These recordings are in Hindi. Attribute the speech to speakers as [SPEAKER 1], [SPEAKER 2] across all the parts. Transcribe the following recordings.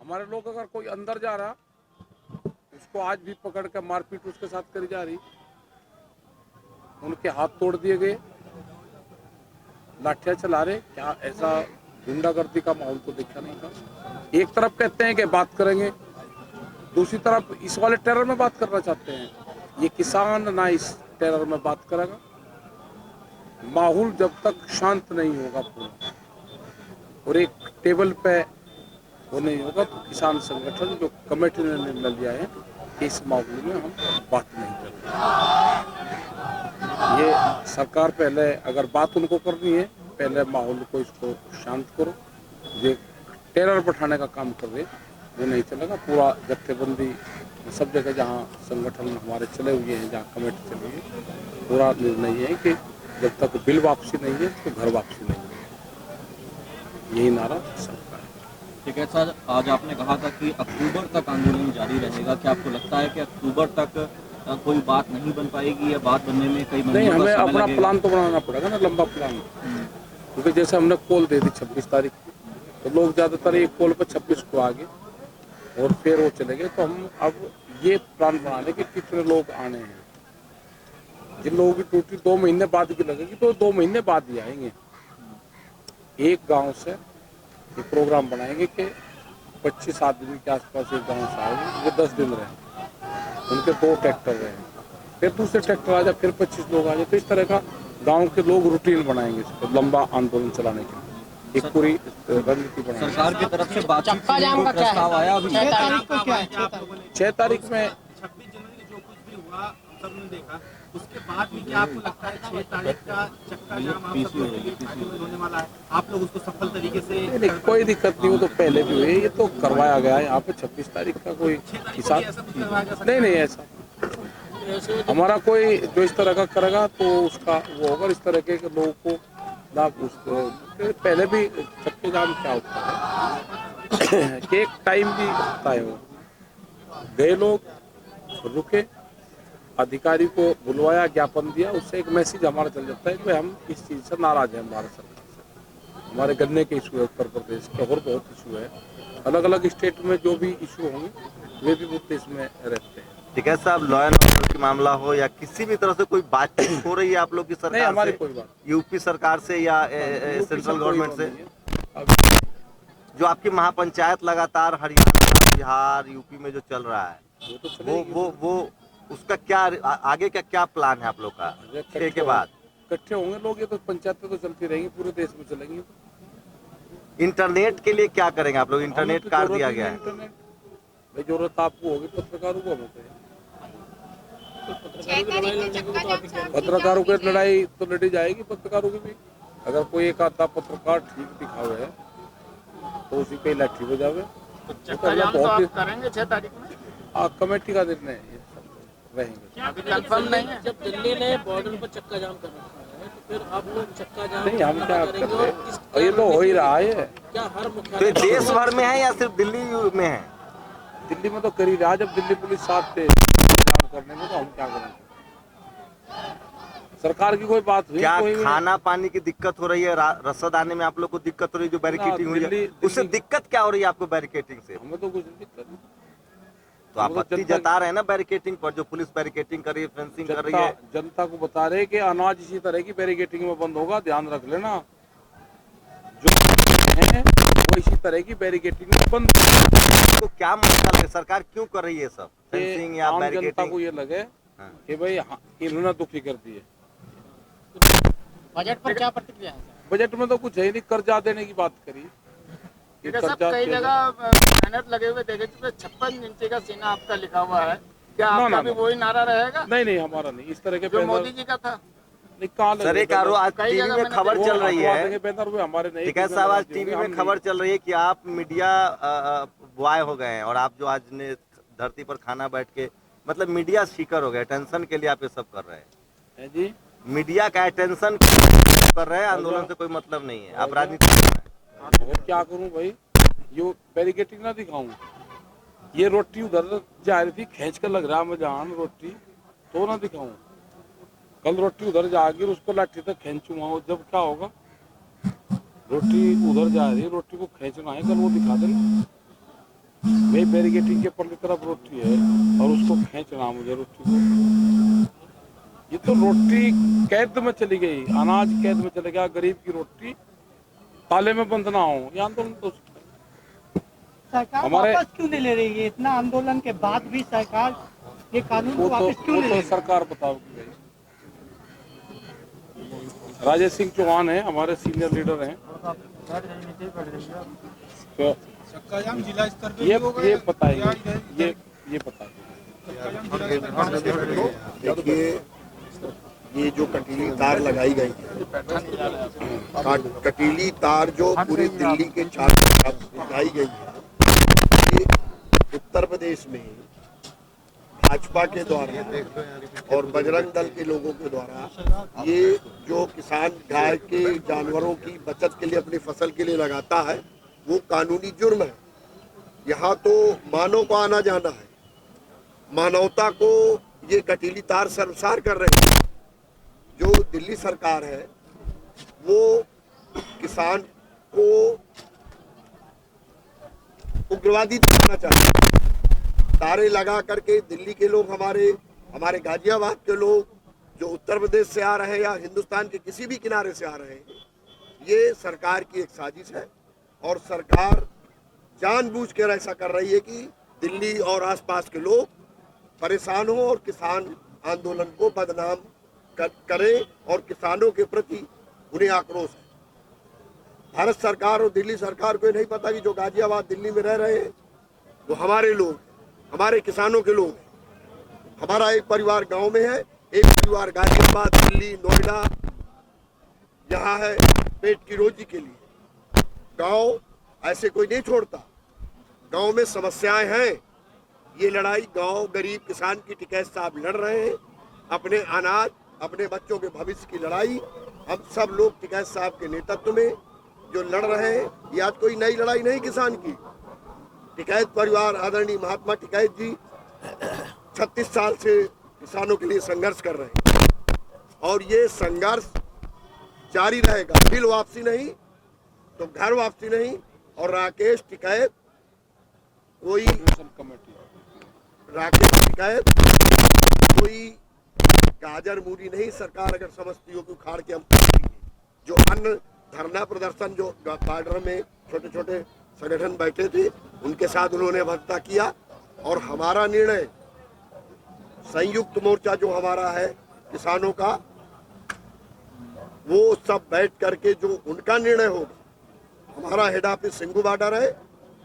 [SPEAKER 1] हमारे लोग अगर कोई अंदर जा रहा उसको आज भी पकड़ के मारपीट उसके साथ करी जा रही, उनके हाथ तोड़ दिए गए, लाठियां चला रहे। क्या ऐसा गुंडागर्दी का माहौल तो देखा नहीं था। एक तरफ कहते हैं कि बात करेंगे, दूसरी तरफ इस वाले टेरर में बात करना चाहते हैं। ये किसान ना इस टेरर में बात करेगा। माहौल जब तक शांत नहीं होगा पूरा और एक टेबल पे वो नहीं होगा तो किसान संगठन जो कमेटी ने निर्णय लिया है कि इस मामले में हम बात नहीं करेंगे। ये सरकार पहले अगर बात उनको करनी है, पहले माहौल को इसको शांत करो। ये टेरर बैठाने का काम कर रहे वो नहीं चलेगा। पूरा जत्थेबंदी सब जगह जहाँ संगठन हमारे चले हुए हैं, जहाँ कमेटी चली है, पूरा निर्णय है कि जब तक बिल वापसी नहीं है तो घर वापसी नहीं है। यही नारा सबका है।
[SPEAKER 2] ठीक है सर, आज आपने कहा था कि अक्टूबर तक आंदोलन जारी रहेगा। क्या आपको लगता है कि अक्टूबर तक कोई बात नहीं बन पाएगी या बात बनने में कई महीनों
[SPEAKER 1] नहीं,
[SPEAKER 2] का
[SPEAKER 1] हमें
[SPEAKER 2] समय
[SPEAKER 1] अपना
[SPEAKER 2] लगेगा?
[SPEAKER 1] प्लान तो बनाना पड़ेगा ना, लंबा प्लान। क्योंकि जैसे हमने कॉल दे दी 26 तारीख को, तो लोग ज़्यादातर एक कॉल पर 26 को आ गए और फिर वो चले गए। तो हम अब ये प्लान बना लें कि कितने लोग आने हैं। जिन लोगों की ड्यूटी 2 महीने बाद की लगेगी तो 2 महीने बाद ही आएंगे। एक गांव से ये प्रोग्राम बनाएंगे कि 25 आदमी के आसपास एक गांव से आएंगे, वो 10 दिन रहे, उनके 2 ट्रैक्टर रहे, फिर दूसरे ट्रैक्टर आ जाए, फिर 25 लोग आ जाए। तो इस तरह का गांव के लोग रूटीन बनाएंगे इसको लंबा आंदोलन चलाने के लिए, एक पूरी रणनीति बनाएंगे।
[SPEAKER 2] सरकार की तरफ से बातचीत के लिए कोई प्रस्ताव आया अभी?
[SPEAKER 3] 6 तारीख को क्या है?
[SPEAKER 1] 6 तारीख में
[SPEAKER 4] 26 जनवरी जो कुछ भी हुआ हम सब ने देखा, उसके बाद भी क्या आपको लगता है 6 तारीख का चक्का जाम आप सब लोगों के लिए फायदेमंद होने वाला है? आप लोग उसको सफल तरीके से
[SPEAKER 1] नहीं, कोई दिक्कत नहीं। वो तो पहले भी हुई, ये तो करवाया गया है। यहाँ पे 26 तारीख का कोई
[SPEAKER 4] 6 तारीख को
[SPEAKER 1] हिसाब
[SPEAKER 4] भी ऐसा कुछ करवाया जा सकता है?
[SPEAKER 1] नहीं, ऐसा हमारा कोई जो इस तरह का करेगा तो उसका वो होगा। इस तरह के लोगों को लाभ पहले भी चक्के जाम क्या होता है कि एक टाइम भी होता है। वो गए लोग रुके, अधिकारी को बुलवाया, ज्ञापन दिया, उससे एक मैसेज हमारा चल जाता है कि हम इस चीज़ से नाराज हैं भारत सरकार से। हमारे गन्ने के इशू है, उत्तर प्रदेश के और बहुत इशू है, अलग अलग स्टेट में जो भी इशू होंगे वे भी मुद्दे इसमें रहते हैं।
[SPEAKER 5] ठीक है साहब, लॉ एंड ऑर्डर की मामला हो या किसी भी तरह से कोई बातचीत हो रही है आप लोग की सरकार
[SPEAKER 1] नहीं, हमारी
[SPEAKER 5] से,
[SPEAKER 1] कोई बात
[SPEAKER 5] यूपी सरकार से या सेंट्रल गवर्नमेंट से? जो आपकी महापंचायत लगातार हरियाणा, बिहार, यूपी में जो चल रहा है,
[SPEAKER 1] वो तो चलेगी।
[SPEAKER 5] वो उसका क्या आगे का क्या प्लान है आप लोग का 6 के बाद?
[SPEAKER 1] इकट्ठे होंगे लोग, ये तो पंचायतें तो चलती रहेंगी, पूरे देश में चलेंगी।
[SPEAKER 5] इंटरनेट के लिए क्या करेंगे आप लोग? इंटरनेट काट दिया गया है।
[SPEAKER 1] इंटरनेट भाई जरूरत आपको होगी, पत्रकारों को हमें पत्रकारों की लड़ाई तो लड़ी जाएगी। पत्रकारों की भी अगर कोई एक आधा पत्रकार ठीक दिखावे है तो उसी पे लाठी बजावे।
[SPEAKER 3] तो चक्का जाम तो आप करेंगे 6 तारीख में?
[SPEAKER 1] कमेटी का निर्णय है, ये सब रहेंगे।
[SPEAKER 3] अभी कंफर्म नहीं है।
[SPEAKER 6] जब दिल्ली ने बॉर्डर पर चक्का जाम कर रखा है तो फिर आप लोग चक्का जाम
[SPEAKER 1] नहीं, हम क्या
[SPEAKER 6] करेंगे?
[SPEAKER 1] करते
[SPEAKER 6] और
[SPEAKER 1] हैं, ये तो हो ही रहा है।
[SPEAKER 6] क्या हर
[SPEAKER 5] तो
[SPEAKER 6] मुख्यालय
[SPEAKER 5] ये देश भर में है या सिर्फ दिल्ली में है?
[SPEAKER 1] दिल्ली में तो कर ही रहा। जब दिल्ली पुलिस साथ थे जाम करने में तो हम क्या करेंगे? सरकार की कोई बात हुई?
[SPEAKER 5] क्या
[SPEAKER 1] कोई भी
[SPEAKER 5] खाना पानी की दिक्कत हो रही है? रसद आने में आप लोग को दिक्कत हो रही है? जो बैरिकेटिंग हुई है
[SPEAKER 1] दिल्ली-
[SPEAKER 5] उससे दिक्कत क्या हो रही है आपको बैरिकेटिंग से?
[SPEAKER 1] हमें तो कुछ दिक्कत नहीं।
[SPEAKER 5] तो आपत्ति जता रहे हैं ना बैरिकेटिंग पर, जो पुलिस बैरिकेटिंग कर रही है, फेंसिंग कर रही है।
[SPEAKER 1] जनता को बता रहे कि अनाज इसी तरह की बैरिकेटिंग में बंद होगा, ध्यान रख लेना। जो है वो इसी तरह की बैरिकेटिंग में बंद।
[SPEAKER 5] तो क्या मतलब है, सरकार क्यों कर रही है सब फेंसिंग या
[SPEAKER 1] आम जनता
[SPEAKER 5] बैरिकेटिंग?
[SPEAKER 1] को ये लगे
[SPEAKER 5] हाँ।
[SPEAKER 1] कि भाई इन्होंने दुखी कर दिए।
[SPEAKER 3] बजट पर क्या प्रतिक्रिया है सर?
[SPEAKER 1] बजट में तो कुछ है ही नहीं, कर्जा देने की बात करी। ये
[SPEAKER 3] सब
[SPEAKER 1] कर्जा
[SPEAKER 3] कई
[SPEAKER 1] देना-
[SPEAKER 3] जगह बैनर लगे हुए देखे, 56 इंची का सीना आपका लिखा हुआ है। क्या आपका भी वही नारा रहेगा
[SPEAKER 1] नहीं, हमारा नहीं। इस तरह के
[SPEAKER 3] जो
[SPEAKER 1] बैनर
[SPEAKER 3] मोदी जी का था?
[SPEAKER 1] नहीं, कहाँ
[SPEAKER 5] सर
[SPEAKER 1] लगे
[SPEAKER 5] एक आरोप आज
[SPEAKER 3] कई
[SPEAKER 5] टीवी
[SPEAKER 3] जगह
[SPEAKER 5] में
[SPEAKER 3] मैंने
[SPEAKER 5] खबर
[SPEAKER 1] वो
[SPEAKER 5] चल रही
[SPEAKER 1] हटवा
[SPEAKER 5] है।
[SPEAKER 1] देंगे बैनर, वो हमारे नहीं।
[SPEAKER 5] ठीक है साहब, आज टीवी में खबर चल रही है कि आप मीडिया बॉय हो गए हैं और आप जो आज ने धरती पर खाना बैठ के, मतलब मीडिया शिकर हो गए, टेंशन के लिए आप ये सब कर रहे हैं।
[SPEAKER 1] जी,
[SPEAKER 5] मीडिया का अटेंशन कर रहे हैं, आंदोलन से कोई मतलब नहीं है, आप राजनीति कर रहे हैं।
[SPEAKER 1] और क्या करूं भाई, ये बैरिकेटिंग ना दिखाऊं? ये रोटी उधर जा रही थी, खींच कर लग रहा मुझे जान रोटी, तो ना दिखाऊं? कल रोटी उधर जाकर उसको लाठी तक खींचूंगा, जब क्या होगा? रोटी उधर जा रही है, रोटी को खींचना है, कल वो दिखा देना। वही बैरिकेटिंग के परली तरफ रोटी है और उसको खींचना मुझे रोटी को। ये तो रोटी कैद में चली गई, अनाज कैद में चले गया, गरीब की रोटी ताले में बंद ना हो, ये आंदोलन तो
[SPEAKER 7] सरकार
[SPEAKER 1] हमारे-
[SPEAKER 7] वापस क्यों नहीं ले रही है? इतना आंदोलन के बाद भी सरकार ये कानून को वापस क्यों
[SPEAKER 1] वो
[SPEAKER 7] नहीं
[SPEAKER 1] तो
[SPEAKER 7] ले रही?
[SPEAKER 1] सरकार बताओगी भाई। राजेश सिंह चौहान है, हमारे सीनियर लीडर हैं, तो
[SPEAKER 4] चक्का जाम जिला स्तर पे
[SPEAKER 1] ये बताएंगे, ये बताएंगे।
[SPEAKER 8] देखिए, ये जो कटीली तार लगाई गई है, कटीली तार जो पूरे दिल्ली के चारों तरफ लगाई गई है, ये उत्तर प्रदेश में भाजपा के द्वारा और बजरंग दल के लोगों के द्वारा ये जो किसान गाय के जानवरों की बचत के लिए अपनी फसल के लिए लगाता है, वो कानूनी जुर्म है। यहाँ तो मानव को आना जाना है, मानवता को ये कटीली तार शर्मसार कर रहे हैं। जो दिल्ली सरकार है वो किसान को उग्रवादी दिखाना चाहते हैं। तारे लगा करके दिल्ली के लोग, हमारे गाजियाबाद के लोग जो उत्तर प्रदेश से आ रहे हैं या हिंदुस्तान के किसी भी किनारे से आ रहे हैं, ये सरकार की एक साजिश है और सरकार जानबूझकर ऐसा कर रही है कि दिल्ली और आसपास के लोग परेशान हो और किसान आंदोलन को बदनाम करें और किसानों के प्रति उन्हें आक्रोश है। भारत सरकार और दिल्ली सरकार को नहीं पता कि जो गाजियाबाद दिल्ली में रह रहे हैं वो हमारे लोग, हमारे किसानों के लोग हैं। हमारा एक परिवार गांव में है, एक परिवार गाजियाबाद, दिल्ली, नोएडा यहाँ है पेट की रोजी के लिए। गांव ऐसे कोई नहीं छोड़ता, गांव में समस्याएं हैं। ये लड़ाई गांव गरीब किसान की टिकैत साहब लड़ रहे हैं, अपने अनाज, अपने बच्चों के भविष्य की लड़ाई हम सब लोग टिकैत साहब के नेतृत्व में जो लड़ रहे हैं। ये आज कोई नई लड़ाई नहीं किसान की। टिकैत परिवार आदरणीय महात्मा टिकैत जी 36 साल से किसानों के लिए संघर्ष कर रहे हैं और ये संघर्ष जारी रहेगा। बिल वापसी नहीं तो घर वापसी नहीं। और राकेश टिकैत कोई गाजर मूली नहीं। सरकार अगर समझती हो कि उखाड़ के हम जो अन्य धरना प्रदर्शन जो बॉर्डर में छोटे छोटे संगठन बैठे थे उनके साथ उन्होंने वार्ता किया और हमारा निर्णय संयुक्त मोर्चा जो हमारा है किसानों का, वो सब बैठ करके जो उनका निर्णय होगा। हमारा हेड ऑफिस सिंघू बॉर्डर है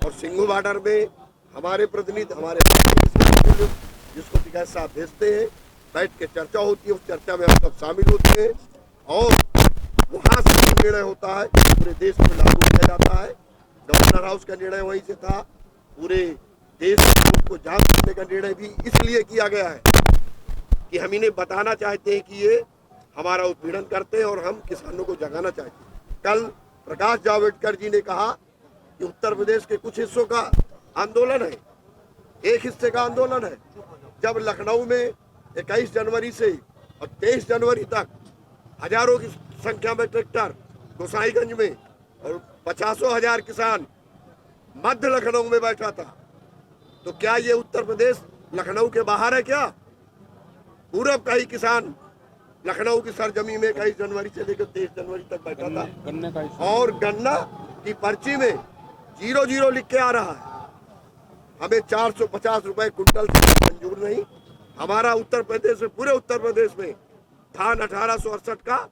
[SPEAKER 8] और सिंघू बॉर्डर में हमारे प्रतिनिधि, हमारे जिसको टिकैत साहब भेजते हैं, बैठ के चर्चा होती है। उस चर्चा में हम सब शामिल होते हैं और वहाँ से निर्णय होता है, पूरे देश में लागू किया जाता है। गवर्नर हाउस का निर्णय वहीं से था। पूरे देश को जांच करने का निर्णय भी इसलिए किया गया है कि हम इन्हें बताना चाहते हैं कि ये हमारा उत्पीड़न करते हैं और हम किसानों को जगाना चाहते हैं। कल प्रकाश जावड़ेकर जी ने कहा कि उत्तर प्रदेश के कुछ हिस्सों का आंदोलन है, एक हिस्से का आंदोलन है। जब लखनऊ में 21 जनवरी से और 23 जनवरी तक हजारों की संख्या में ट्रैक्टर गोसाईगंज में और 50,000 किसान मध्य लखनऊ में बैठा था, तो क्या ये उत्तर प्रदेश लखनऊ के बाहर है क्या? पूरब का ही किसान लखनऊ की सरजमी में 21 जनवरी से लेकर 23 जनवरी तक बैठा था और गन्ना की पर्ची में 00 लिख के आ रहा है। हमें 450 रुपए कुंटल से मंजूर नहीं। हमारा उत्तर प्रदेश में, पूरे उत्तर प्रदेश में धान 1868 का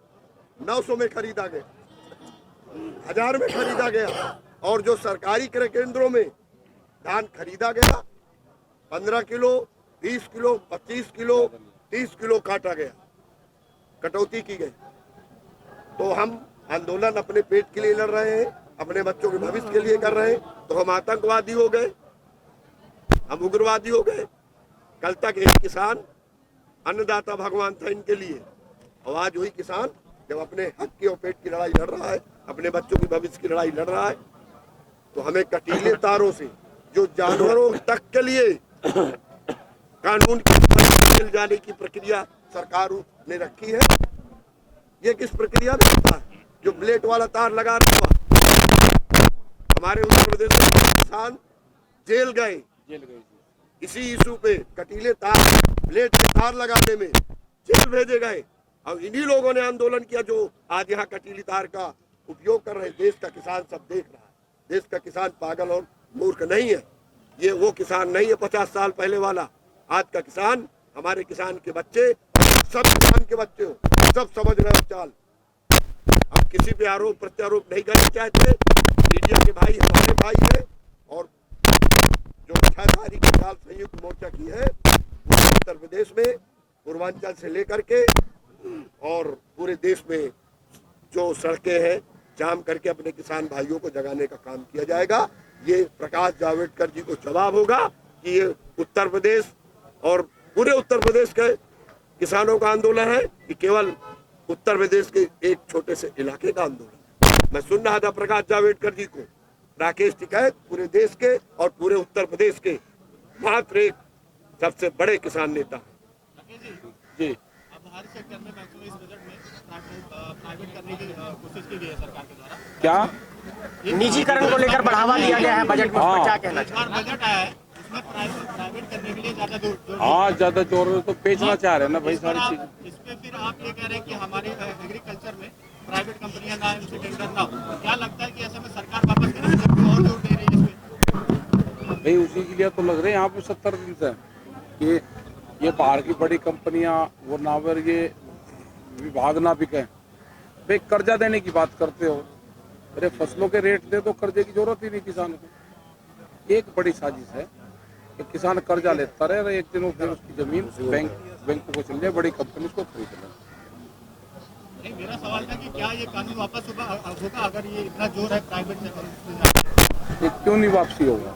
[SPEAKER 8] 900 में खरीदा गया, 1000 में खरीदा गया और जो सरकारी क्रय केंद्रों में धान खरीदा गया 15 किलो, 20 किलो, 25 किलो, 30 किलो काटा गया, कटौती की गई। तो हम आंदोलन अपने पेट के लिए लड़ रहे हैं, अपने बच्चों के भविष्य के लिए कर रहे हैं, तो हम आतंकवादी हो गए, हम उग्रवादी हो गए। कल तक एक किसान अन्नदाता भगवान था इनके लिए, और आज वही किसान जब अपने हक की और पेट की लड़ाई लड़ रहा है, अपने बच्चों की भविष्य की लड़ाई लड़ रहा है, तो हमें कटीले तारों से जो जानवरों तक के लिए कानून की मिल जाने की प्रक्रिया सरकार ने रखी है, ये किस प्रक्रिया में होता है? जो ब्लेड वाला तार लगा रखा हमारे उत्तर प्रदेश में किसान जेल गए
[SPEAKER 1] जेल गए जी।
[SPEAKER 8] इसी इशू पे, कटीले तार, ब्लेड के तार लगाने में जेल भेजे गए। और इन्हीं लोगों ने आंदोलन किया जो आज यहाँ कटीली तार का उपयोग कर रहे हैं। देश का किसान सब देख रहा है। देश का किसान पागल और मूर्ख नहीं है। ये वो किसान नहीं है 50 साल पहले वाला। आज का किसान, हमारे किसान के बच्चे, सब किसान के बच्चे हो, सब समझ रहे हो चाल। हम किसी पे आरोप प्रत्यारोप नहीं करना चाहते। मीडिया के भाई हमारे भाई है, और जो 6 तारीख की चाल संयुक्त मोर्चा की है पूरे उत्तर प्रदेश में, पूर्वांचल से लेकर के और पूरे देश में जो सड़कें हैं जाम करके अपने किसान भाइयों को जगाने का काम किया जाएगा। ये प्रकाश जावड़ेकर जी को जवाब होगा कि ये उत्तर प्रदेश और पूरे उत्तर प्रदेश के किसानों का आंदोलन है कि केवल उत्तर प्रदेश के एक छोटे से इलाके का आंदोलन है। मैं सुन रहा था प्रकाश जावड़ेकर जी को, राकेश टिकैत पूरे देश के और पूरे उत्तर प्रदेश के मात्र एक सबसे बड़े किसान नेता है जी।
[SPEAKER 4] अब हर सेक्टर में मैक्सिमम इस बजट में प्राइवेट करने की कोशिश की गई है सरकार के द्वारा।
[SPEAKER 1] क्या
[SPEAKER 3] निजीकरण को लेकर बढ़ावा दिया गया है बजट में, उस पर क्या कहना
[SPEAKER 4] इस बार बजट आया है, उसमें प्राइवेट करने के लिए ज्यादा जोर
[SPEAKER 1] हाँ ज्यादा जोर तो बेचना चाह रहे हैं ना भाई
[SPEAKER 4] इस पर
[SPEAKER 1] सारी
[SPEAKER 4] आप-
[SPEAKER 1] चीज।
[SPEAKER 4] इस पे फिर आप ये कह रहे हैं कि हमारे एग्रीकल्चर में प्राइवेट कंपनियां ना इनसे टेंडर ना हो। क्या लगता है कि ऐसे में सरकार वापस करेगी जबकि और जोर दे रही है इस पे?
[SPEAKER 1] भाई उसी के लिए तो लग रहे हैं यहाँ पे 70 दिन से कि ये बाहर की बड़ी कंपनियां वो नावर ये विभाग ना बिके। भाई कर्जा देने की बात करते हो, अरे फसलों के रेट दे तो कर्जे की जरूरत ही नहीं किसान को। एक बड़ी साजिश है कि किसान कर्जा लेता रहे और एक दिन वो फिर उसकी जमीन बैंकों को चल जाए, बड़ी कंपनी उसको खरीद ले।
[SPEAKER 4] नहीं, मेरा सवाल था कि क्या ये कानून वापस होगा अगर ये इतना जोर है प्राइवेट से?
[SPEAKER 1] ये क्यों नहीं वापसी होगा?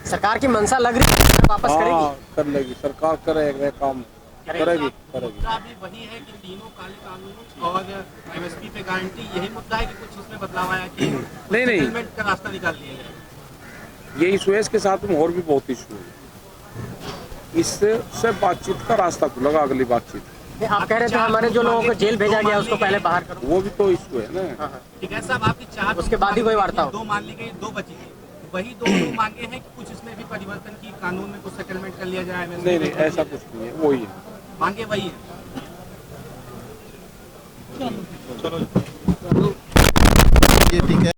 [SPEAKER 3] सरकार की मंशा लग रही है वापस
[SPEAKER 1] हाँ कर लेगी सरकार, करेगी काम, करेगी करेगी।
[SPEAKER 4] मुद्दा भी वही है कि तीनों काले कानून और एमएसपी पे गारंटी, यही मुद्दा है कि कुछ इसमें बदलाव आया कि
[SPEAKER 1] नहीं।
[SPEAKER 4] सेटलमेंट का रास्ता निकाल लिया जाए?
[SPEAKER 1] ये इशू है, इसके साथ में और भी बहुत इशू है। इससे बातचीत का रास्ता खुलेगा, अगली बातचीत।
[SPEAKER 3] आप कह रहे थे हमारे जो लोगों को जेल भेजा गया उसको पहले बाहर करो,
[SPEAKER 1] वो भी तो इशू है ना।
[SPEAKER 4] ठीक है साहब, आपकी 4
[SPEAKER 3] उसके बाद ही कोई वार्ता हो।
[SPEAKER 4] 2 मान ली गई, 2 बची गई, वही 2 मांगे हैं कि कुछ इसमें भी परिवर्तन की, कानून में कुछ सेटलमेंट कर लिया जाए?
[SPEAKER 1] नहीं ऐसा कुछ नहीं है, वही है
[SPEAKER 4] मांगे वही है।
[SPEAKER 5] ये ठीक है।